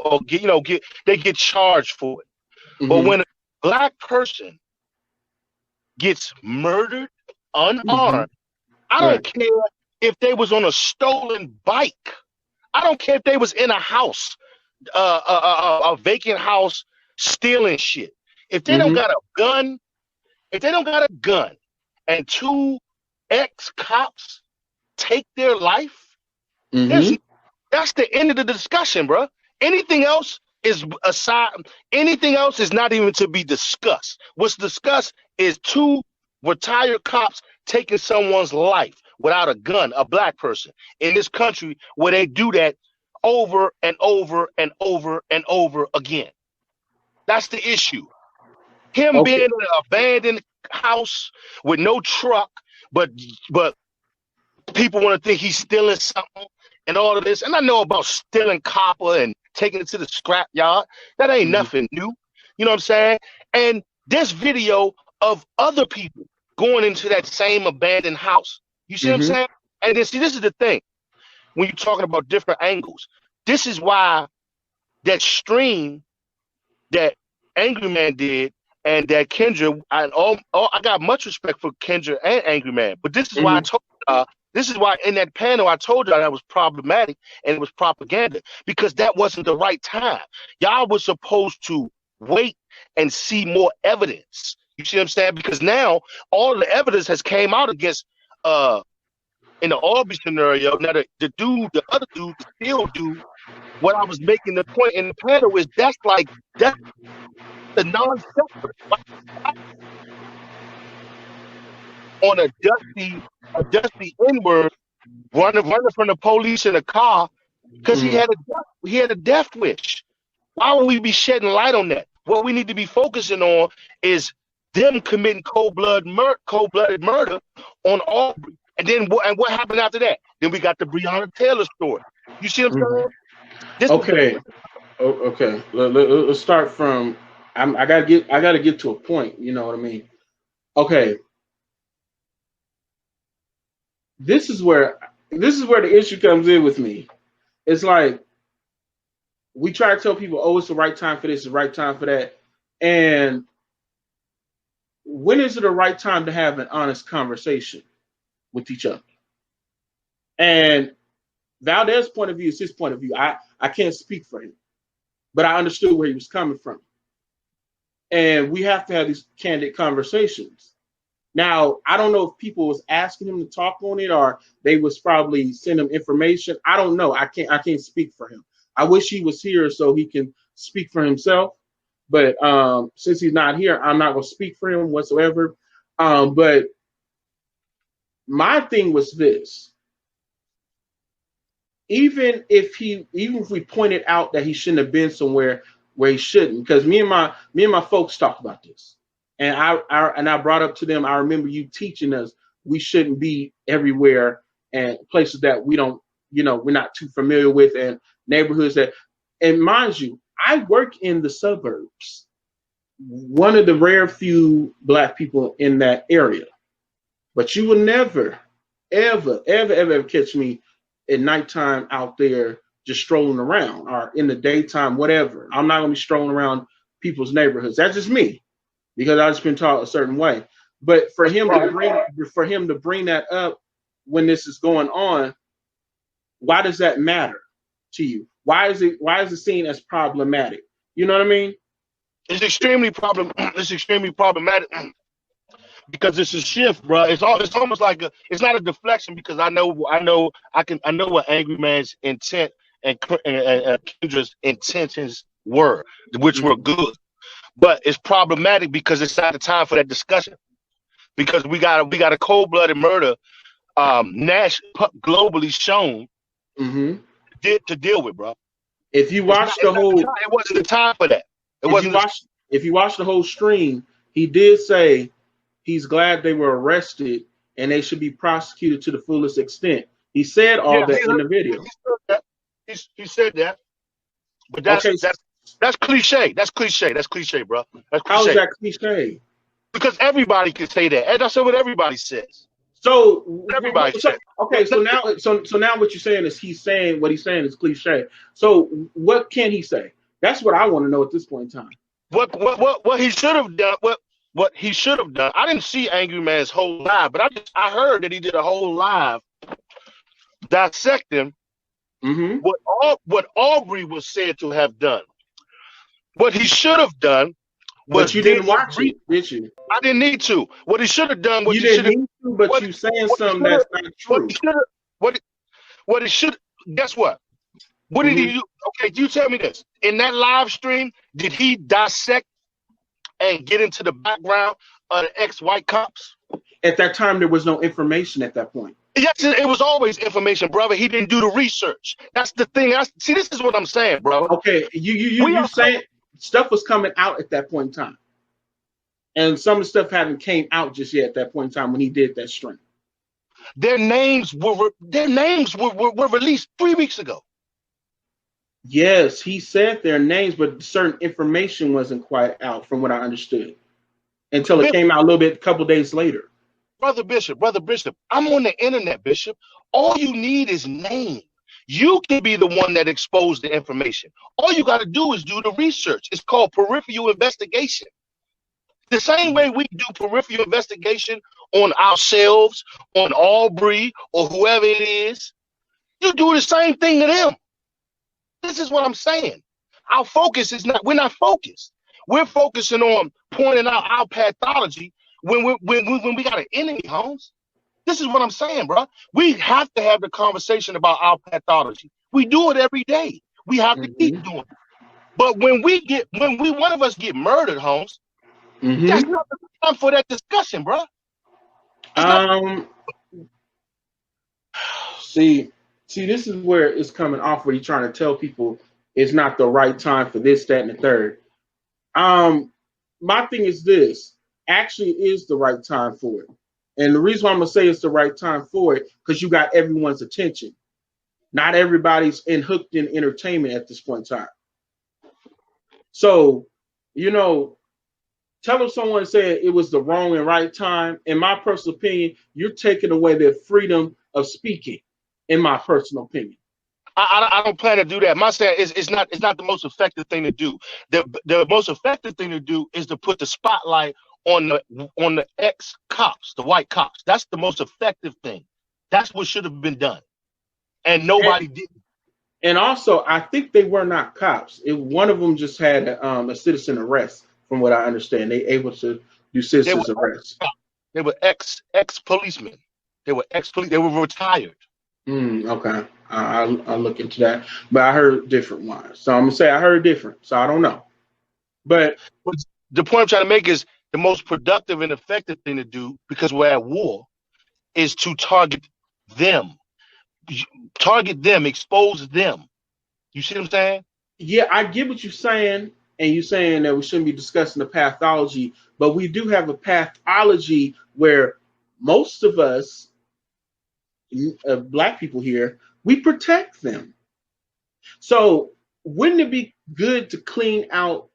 or get charged for it. But Mm-hmm. when a black person gets murdered Mm-hmm. unarmed, I don't Right. care if they was on a stolen bike. I don't care if they was in a house, a vacant house, stealing shit. If they don't Mm-hmm. got a gun, if they don't got a gun, and two ex-cops take their life, there's Mm-hmm. that's the end of the discussion, bro. Anything else is aside. Anything else is not even to be discussed. What's discussed is two retired cops taking someone's life without a gun, a black person in this country where they do that over and over and over and over again. That's the issue. Him being Okay. in an abandoned house with no truck, but but people want to think he's stealing something and all of this. And I know about stealing copper and taking it to the scrap yard. That ain't Mm-hmm. nothing new. You know what I'm saying? And this video of other people going into that same abandoned house. You see what I'm Mm-hmm. saying? And then see, this is the thing. When you're talking about different angles, this is why that stream that Angry Man did and that Kendra, I got much respect for Kendra and Angry Man, but this is why I Mm-hmm. told this is why in that panel I told y'all that was problematic and it was propaganda because that wasn't the right time. Y'all was supposed to wait and see more evidence. You see what I'm saying? Because now all the evidence has came out against in the Aubrey scenario. Now the other dude, the still dude. What I was making the point in the panel is that's the non-sequitur on a dusty N-word running from the police in a car because Mm-hmm. he had a death wish. Why would we be shedding light on that? What we need to be focusing on is them committing cold-blooded murder on Aubrey. And then what happened after that? Then we got the Breonna Taylor story. You see what I'm Mm-hmm. saying? This is the Okay. Okay. Let's start from. I gotta get to a point. You know what I mean? Okay. This is where the issue comes in with me. It's like we try to tell people, oh, it's the right time for this, it's the right time for that, and when is it the right time to have an honest conversation with each other? And Valdez's point of view is his point of view. I can't speak for him, but I understood where he was coming from. And we have to have these candid conversations. Now, I don't know if people was asking him to talk on it or they was probably send him information. I don't know. I can't speak for him. I wish he was here so he can speak for himself. But since he's not here, I'm not going to speak for him whatsoever. But my thing was this: even if we pointed out that he shouldn't have been somewhere where he shouldn't, because me and my folks talked about this, and I brought up to them. I remember you teaching us we shouldn't be everywhere and places that we don't, we're not too familiar with, and neighborhoods that, and mind you, I work in the suburbs, one of the rare few black people in that area, but you will never, ever catch me at nighttime out there just strolling around or in the daytime, whatever. I'm not gonna be strolling around people's neighborhoods. That's just me because I've just been taught a certain way. But for him to bring that up when this is going on, why does that matter to you? Why is it seen as problematic? You know what I mean? It's extremely problematic because it's a shift, bro. It's almost like it's not a deflection because I know what Angry Man's intent and Kendra's intentions were, which were good. But it's problematic because it's not the time for that discussion. Because we got a cold-blooded murder, globally shown Mm-hmm. to deal with, bro. If you watch the whole, It wasn't the time for that. It wasn't. If you watch the whole stream, he did say he's glad they were arrested and they should be prosecuted to the fullest extent. He said all that in the video. He said that, but Okay, that's cliche. That's cliche. That's cliche, bro. That's cliche. how is that cliche? Because everybody can say that, and that's what everybody says. So, Everybody said. okay, so now what you're saying is what he's saying is cliche. So what can he say? That's what I want to know at this point in time. What he should have done, what he should have done. I didn't see Angry Man's whole live, but I heard that he did a whole live dissecting what Aubrey was said to have done. What he should have done was, but you didn't watch it, did you? I didn't need to. What he should have done was, you didn't need to, but you saying something that's not true. What he should, guess what? What did he do? Okay, you tell me this. In that live stream, did he dissect and get into the background of the ex-white cops? At that time, there was no information at that point. Yes, it was always information, brother. He didn't do the research. That's the thing. See, this is what I'm saying, bro. Okay, you saying stuff was coming out at that point in time, and some of the stuff hadn't came out just yet at that point in time when he did that stream. Their names were released 3 weeks ago. Yes, he said their names, but certain information wasn't quite out, from what I understood, until it came out a couple days later. Brother Bishop, I'm on the internet, Bishop. All you need is name. You can be the one that exposed the information. All you got to do is do the research. It's called peripheral investigation. The same way we do peripheral investigation on ourselves, on Aubrey, or whoever it is, you do the same thing to them. This is what I'm saying. Our focus is we're not focused. We're focusing on pointing out our pathology when we got an enemy, Holmes. This is what I'm saying, bro. We have to have the conversation about our pathology. We do it every day. We have to keep doing it. But when one of us get murdered, Holmes, that's not the time for that discussion, bro. See, this is where it's coming off, where you're trying to tell people it's not the right time for this, that, and the third. My thing is this. Actually is the right time for it. And the reason why I'm going to say it's the right time for it, because you got everyone's attention. Not everybody's hooked in entertainment at this point in time. So, telling someone said it was the wrong and right time, in my personal opinion, you're taking away their freedom of speaking, in my personal opinion. I don't plan to do that. My saying is it's not the most effective thing to do. The most effective thing to do is to put the spotlight on the ex-cops, the white cops. That's the most effective thing. That's what should have been done. And nobody did. And also, I think they were not cops. One of them just had a citizen arrest, from what I understand. They able to do citizen's arrest. They were ex-policemen. They were ex-police. They were retired. Okay. I'll look into that. But I heard different ones. So I'm going to say I heard different. So I don't know. But the point I'm trying to make is the most productive and effective thing to do, because we're at war, is to target them. Target them, expose them. You see what I'm saying? Yeah, I get what you're saying. And you're saying that we shouldn't be discussing the pathology. But we do have a pathology where most of us, Black people here, we protect them. So wouldn't it be good to clean out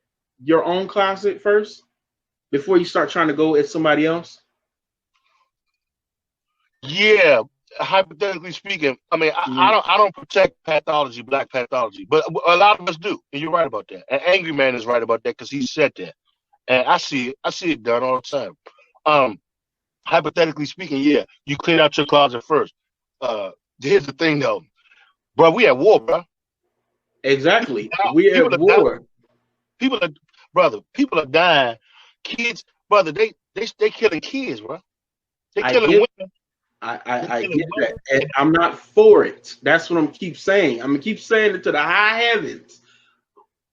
your own closet first before you start trying to go at somebody else? Yeah, hypothetically speaking, I mean, I don't protect pathology, Black pathology, but a lot of us do, and you're right about that. And Angry Man is right about that, because he said that, and I see it done all the time. Hypothetically speaking, yeah, you clean out your closet first. Here's the thing, though, bro. We at war, bro. Exactly, we at war. People are dying. Kids, brother, they killing kids, bro. They killing women. I get that, and I'm not for it. That's what I'm keep saying. I'm gonna keep saying it to the high heavens.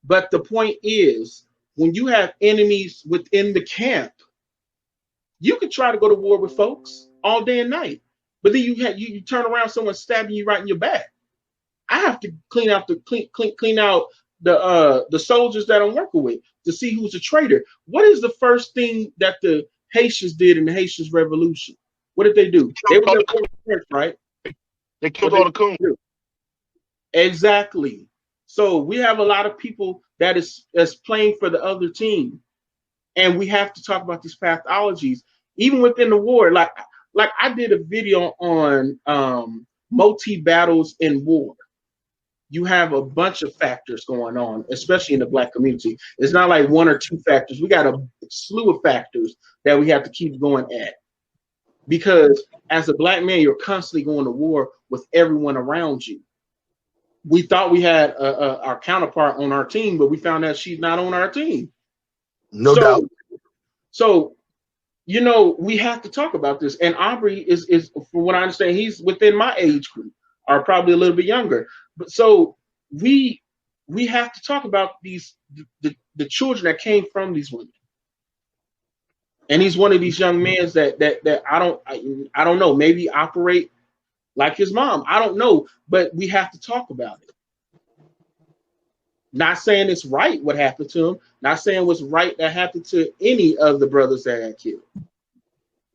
But the point is, when you have enemies within the camp, you can try to go to war with folks all day and night. But then you turn around, someone stabbing you right in your back. I have to clean out the soldiers that I'm working with to see who's a traitor. What is the first thing that the Haitians did in the Haitian Revolution? What did they do? They were the right? They killed all the coons. Exactly. So we have a lot of people that's playing for the other team, and we have to talk about these pathologies, even within the war. Like like I did a video on motif battles in war. You have a bunch of factors going on, especially in the Black community. It's not like one or two factors. We got a slew of factors that we have to keep going at. Because as a Black man, you're constantly going to war with everyone around you. We thought we had our counterpart on our team, but we found out she's not on our team. No doubt. So, you know, we have to talk about this. And Aubrey is, from what I understand, he's within my age group, or probably a little bit younger. But so we have to talk about these the children that came from these women. And he's one of these young men that I don't know, maybe operate like his mom. I don't know, but we have to talk about it. Not saying it's right what happened to him. Not saying what's right that happened to any of the brothers that got killed.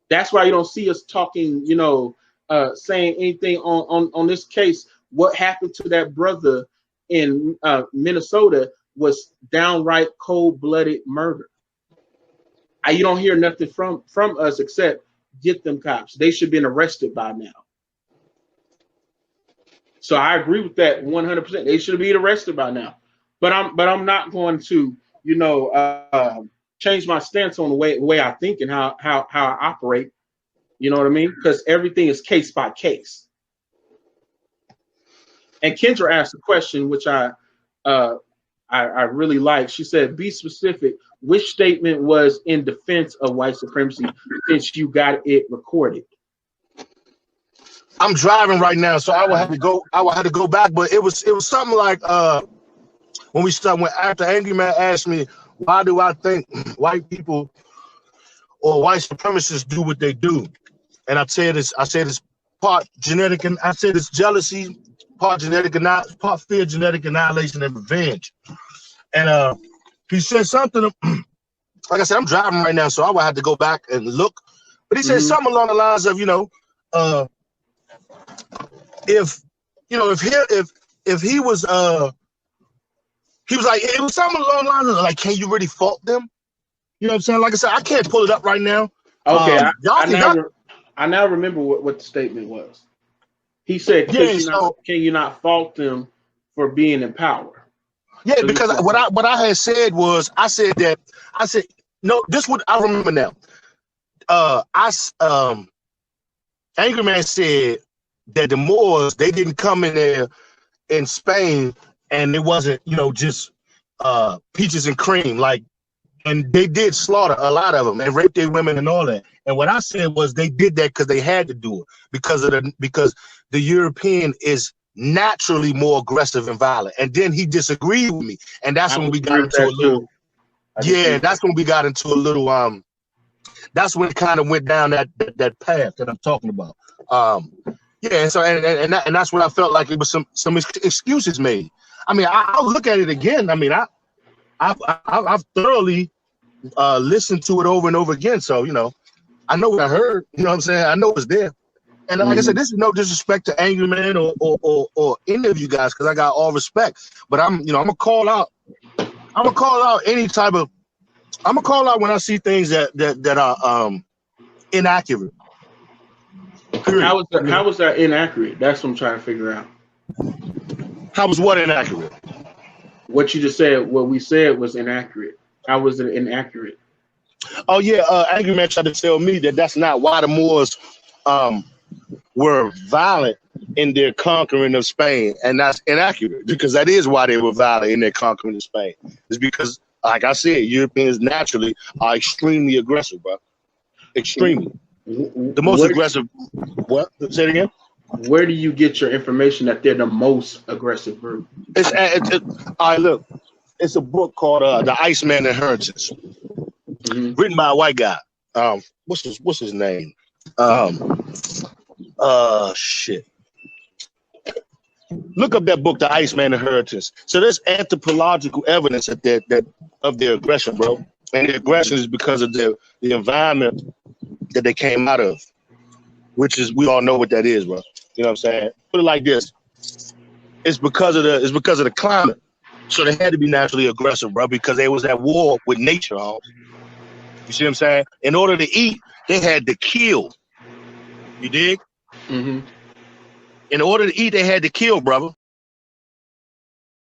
That's why you don't see us talking, you know, saying anything on this case. What happened to that brother in Minnesota was downright cold-blooded murder. You don't hear nothing from us except get them cops. They should have been arrested by now. So I agree with that 100%. They should have been arrested by now. But I'm not going to, you know, change my stance on the way I think and how I operate. You know what I mean? Because everything is case by case. And Kendra asked a question which I really like. She said, "Be specific. Which statement was in defense of white supremacy since you got it recorded?" I'm driving right now, so I will have to go. I will have to go back, but it was something like when after Angry Man asked me, why do I think white people or white supremacists do what they do, and I said it's part genetic, and I said it's jealousy, part genetic, part fear, genetic annihilation, and revenge. And he said something. Like I said, I'm driving right now, so I will have to go back and look. But he said something along the lines of, you know, if he was he was like, it was something along the lines of like, can you really fault them? You know what I'm saying? Like I said, I can't pull it up right now. Okay, I now remember what the statement was. He said, can you not fault them for being in power? Yeah, so because what I had said was, I said no, this what I remember now. Angry Man said that the Moors, they didn't come in there in Spain and it wasn't, you know, just peaches and cream, like, and they did slaughter a lot of them and rape their women and all that. And what I said was they did that because they had to do it because the European is naturally more aggressive and violent. And then he disagreed with me, and that's when we got into a little. Yeah, that's when we got into a little. That's when it kind of went down that path that I'm talking about. Yeah, and so and that's when I felt like it was some excuses made. I mean, I'll look at it again. I mean, I've thoroughly listened to it over and over again. So, you know, I know what I heard. You know what I'm saying? I know it's there. And like I said, this is no disrespect to Angry Man or any of you guys, because I got all respect. But I'm gonna call out. I'm gonna call out any type of. I'm gonna call out when I see things that are inaccurate. How was that inaccurate? That's what I'm trying to figure out. How was what inaccurate? What you just said, what we said was inaccurate. How was it inaccurate? Oh yeah, Angry Man tried to tell me that's not why the Moors were violent in their conquering of Spain, and that's inaccurate, because that is why they were violent in their conquering of Spain. It's because, like I said, Europeans naturally are extremely aggressive, bro. Extremely. The most aggressive. What? Say it again. Where do you get your information that they're the most aggressive group? All right, look. It's a book called The Iceman Inheritance, written by a white guy. What's his name? Shit. Look up that book, The Iceman Inheritance. So there's anthropological evidence of their aggression, bro. And the aggression is because of the environment that they came out of, which is, we all know what that is, bro. You know what I'm saying? Put it like this: it's because of the climate. So they had to be naturally aggressive, bro, because they was at war with nature, huh? You see what I'm saying? In order to eat, they had to kill. You dig? Mm-hmm. In order to eat, they had to kill, brother.